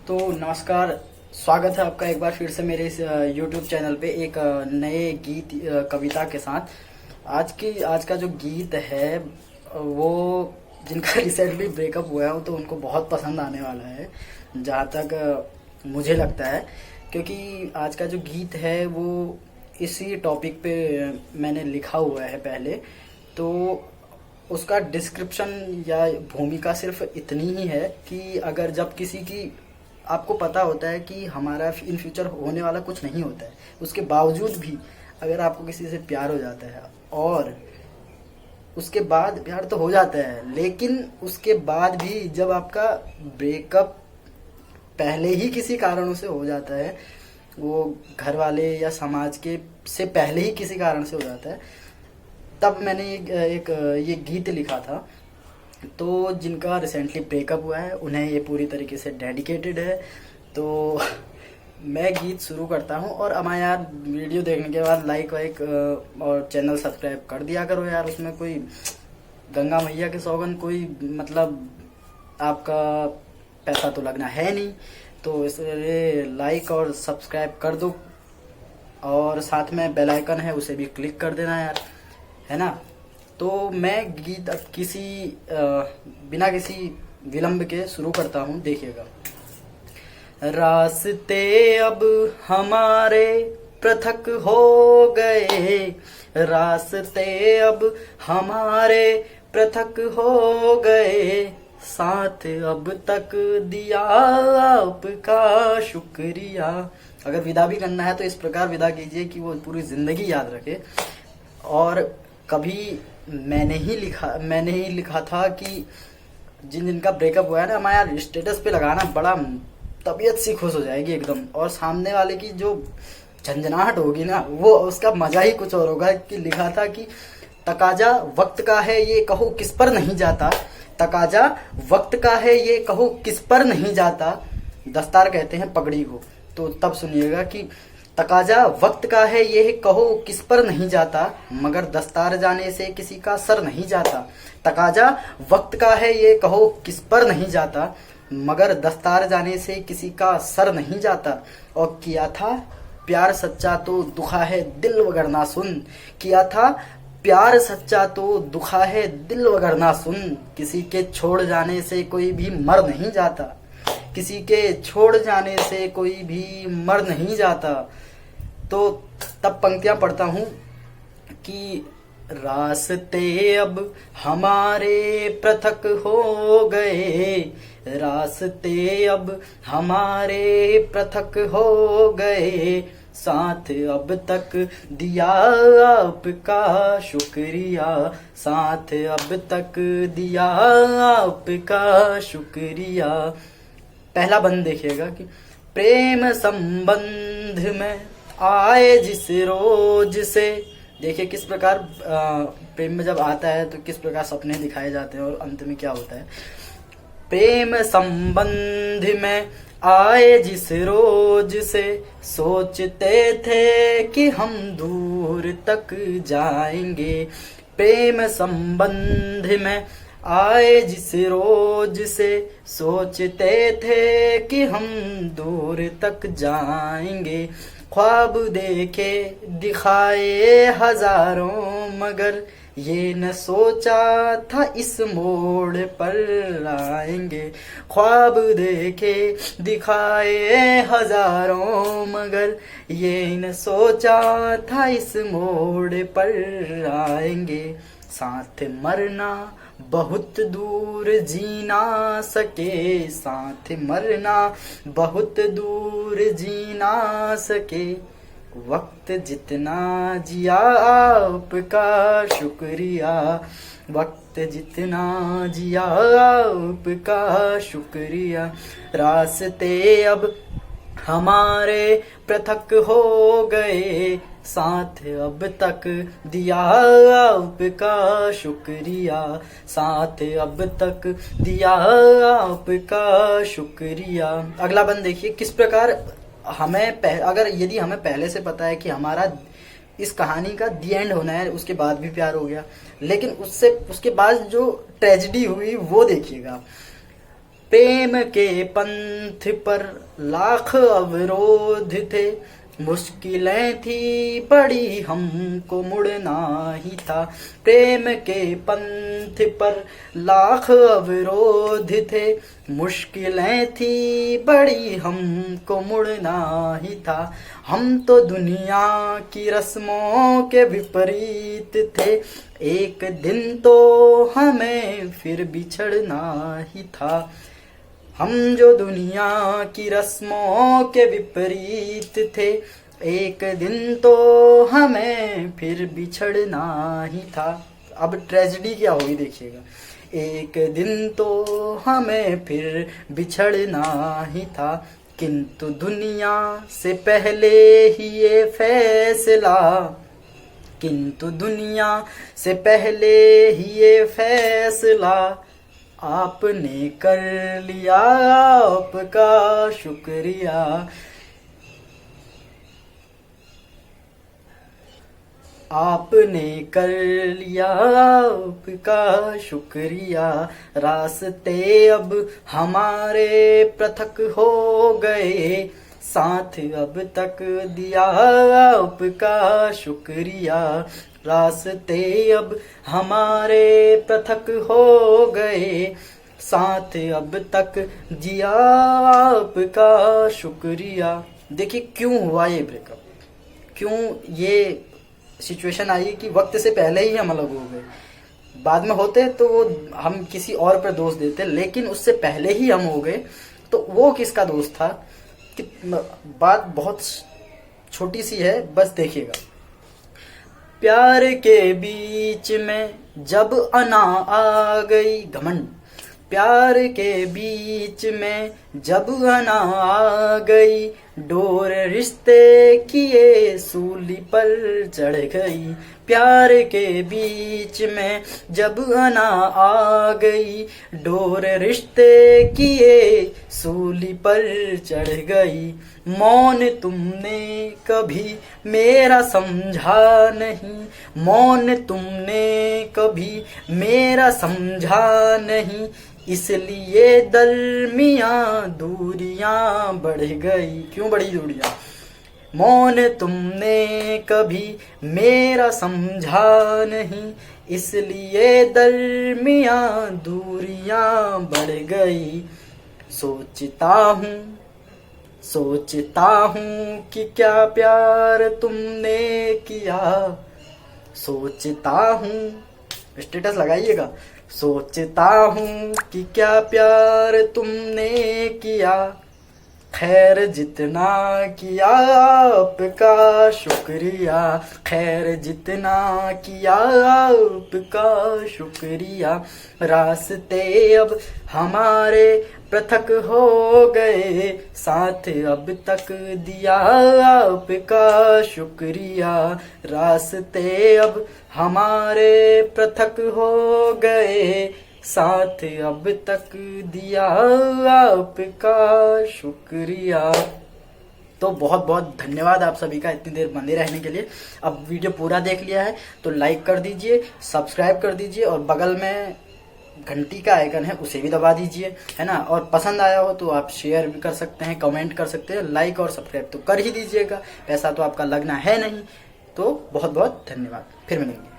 तो नमस्कार, स्वागत है आपका एक बार फिर से मेरे इस YouTube चैनल पे एक नए गीत कविता के साथ। आज का जो गीत है वो जिनका रिसेंटली ब्रेकअप हुआ है तो उनको बहुत पसंद आने वाला है, जहाँ तक मुझे लगता है, क्योंकि आज का जो गीत है वो इसी टॉपिक पे मैंने लिखा हुआ है पहले। तो उसका डिस्क्रिप्शन या भूमिका सिर्फ इतनी ही है कि अगर जब किसी की आपको पता होता है कि हमारा इन फ्यूचर होने वाला कुछ नहीं होता है, उसके बावजूद भी अगर आपको किसी से प्यार हो जाता है और उसके बाद प्यार तो हो जाता है, लेकिन उसके बाद भी जब आपका ब्रेकअप पहले ही किसी कारणों से हो जाता है, वो घर वाले या समाज के से पहले ही किसी कारण से हो जाता है, तब मैंने ये गीत लिखा था। तो जिनका रिसेंटली ब्रेकअप हुआ है उन्हें ये पूरी तरीके से डेडिकेटेड है। तो मैं गीत शुरू करता हूँ। और हमारे यार वीडियो देखने के बाद लाइक वाइक और चैनल सब्सक्राइब कर दिया करो यार। उसमें कोई गंगा मैया के सौगन कोई मतलब आपका पैसा तो लगना है नहीं, तो इसलिए लाइक और सब्सक्राइब कर दो और साथ में बेल आइकन है उसे भी क्लिक कर देना यार, है ना। तो मैं गीत अब बिना किसी विलंब के शुरू करता हूँ, देखिएगा। रास्ते अब हमारे पृथक हो गए, रास्ते अब हमारे पृथक हो गए, साथ अब तक दिया आपका शुक्रिया। अगर विदा भी करना है तो इस प्रकार विदा कीजिए कि वो पूरी जिंदगी याद रखे। और कभी मैंने ही लिखा था कि जिनका ब्रेकअप हुआ है ना, हमारे यार स्टेटस पे लगाना, बड़ा तबीयत सी खुश हो जाएगी एकदम, और सामने वाले की जो झंझनाहट होगी ना, वो उसका मजा ही कुछ और होगा। कि लिखा था कि तकाजा वक्त का है ये कहो किस पर नहीं जाता, तकाजा वक्त का है ये कहो किस पर नहीं जाता, दस्तार कहते हैं पगड़ी को। तो तब सुनिएगा कि तकाजा वक्त का है ये कहो किस पर नहीं जाता, मगर दस्तार जाने से किसी का सर नहीं जाता। तकाजा वक्त का है ये कहो किस पर नहीं जाता, मगर दस्तार जाने से किसी का सर नहीं जाता। और किया था प्यार सच्चा तो दुखा है दिल वगरना सुन, किया था प्यार सच्चा तो दुखा है दिल वगरना सुन, किसी के छोड़ जाने से कोई भी मर नहीं जाता, किसी के छोड़ जाने से कोई भी मर नहीं जाता। तो तब पंक्तियां पढ़ता हूं कि रास्ते अब हमारे पृथक हो गए, रास्ते अब हमारे पृथक हो गए, साथ अब तक दिया आपका शुक्रिया, साथ अब तक दिया आपका शुक्रिया। पहला बंद देखिएगा कि प्रेम संबंध में आए जिस रोज से, देखिए किस प्रकार प्रेम में जब आता है तो किस प्रकार सपने दिखाए जाते हैं और अंत में क्या होता है। प्रेम संबंध में आए जिस रोज से, सोचते थे कि हम दूर तक जाएंगे, प्रेम संबंध में आए जिस रोज से, सोचते थे कि हम दूर तक जाएंगे, ख्वाब देखे दिखाए हजारों मगर ये न सोचा था इस मोड़ पर आएंगे, ख्वाब देखे दिखाए हजारों मगर ये न सोचा था इस मोड़ पर आएंगे, साथ मरना बहुत दूर जी ना सके, साथ मरना बहुत दूर जी ना सके, वक्त जितना जिया आपका शुक्रिया, वक्त जितना जिया आपका शुक्रिया। रास्ते अब हमारे पृथक हो गए, साथ अब तक दिया आपका शुक्रिया, साथ अब तक दिया आपका शुक्रिया। अगला बंद देखिए किस प्रकार अगर यदि हमें पहले से पता है कि हमारा इस कहानी का दी एंड होना है, उसके बाद भी प्यार हो गया, लेकिन उसके बाद जो ट्रेजेडी हुई वो देखिएगा। प्रेम के पंथ पर लाख अवरोध थे, मुश्किलें थी बड़ी हमको मुड़ना ही था। प्रेम के पंथ पर लाख अवरोध थे, मुश्किलें थी बड़ी हमको मुड़ना ही था। हम तो दुनिया की रस्मों के विपरीत थे, एक दिन तो हमें फिर बिछड़ना ही था। हम जो दुनिया की रस्मों के विपरीत थे, एक दिन तो हमें फिर बिछड़ना ही था। अब ट्रेजेडी क्या होगी देखिएगा। एक दिन तो हमें फिर बिछड़ना ही था, किंतु दुनिया से पहले ही ये फैसला, किंतु दुनिया से पहले ही ये फैसला आपने कर लिया, आपका शुक्रिया। आपने कर लिया, आपका शुक्रिया। रास्ते अब हमारे पृथक हो गए, साथ अब तक दिया आपका शुक्रिया। रास्ते अब हमारे पृथक हो गए, साथ अब तक जिया आपका शुक्रिया। देखिए क्यों हुआ ये ब्रेकअप, क्यों ये सिचुएशन आई कि वक्त से पहले ही हम अलग हो गए। बाद में होते तो वो हम किसी और पर दोष देते, लेकिन उससे पहले ही हम हो गए तो वो किसका दोष था। कि बात बहुत छोटी सी है, बस देखिएगा। प्यार के बीच में जब अना आ गई, घमंड। प्यार के बीच में जब अना आ गई, डोर रिश्ते किए सूली पर चढ़ गई। प्यार के बीच में जब अना आ गई, डोर रिश्ते किए सूली पर चढ़ गई। मौन तुमने कभी मेरा समझा नहीं, मौन तुमने कभी मेरा समझा नहीं, इसलिए दरमियां दूरियां बढ़ गई। क्यों बढ़ी दूरियां? मौन तुमने कभी मेरा समझा नहीं, इसलिए दरमियां दूरियां बढ़ गई। सोचता हूँ कि क्या प्यार तुमने किया, सोचता हूँ, स्टेटस लगाइएगा। सोचता हूँ कि क्या प्यार तुमने किया, खैर जितना किया आपका शुक्रिया, खैर जितना किया आपका शुक्रिया। रास्ते अब हमारे पृथक हो गए, साथ अब तक दिया आपका शुक्रिया। रास्ते अब हमारे पृथक हो गए, साथ अब तक दिया आपका शुक्रिया। तो बहुत बहुत धन्यवाद आप सभी का इतनी देर बने रहने के लिए। अब वीडियो पूरा देख लिया है तो लाइक कर दीजिए, सब्सक्राइब कर दीजिए और बगल में घंटी का आइकन है उसे भी दबा दीजिए, है ना। और पसंद आया हो तो आप शेयर भी कर सकते हैं, कमेंट कर सकते हैं, लाइक और सब्सक्राइब तो कर ही दीजिएगा, पैसा तो आपका लगना है नहीं। तो बहुत बहुत धन्यवाद, फिर मिलेंगे।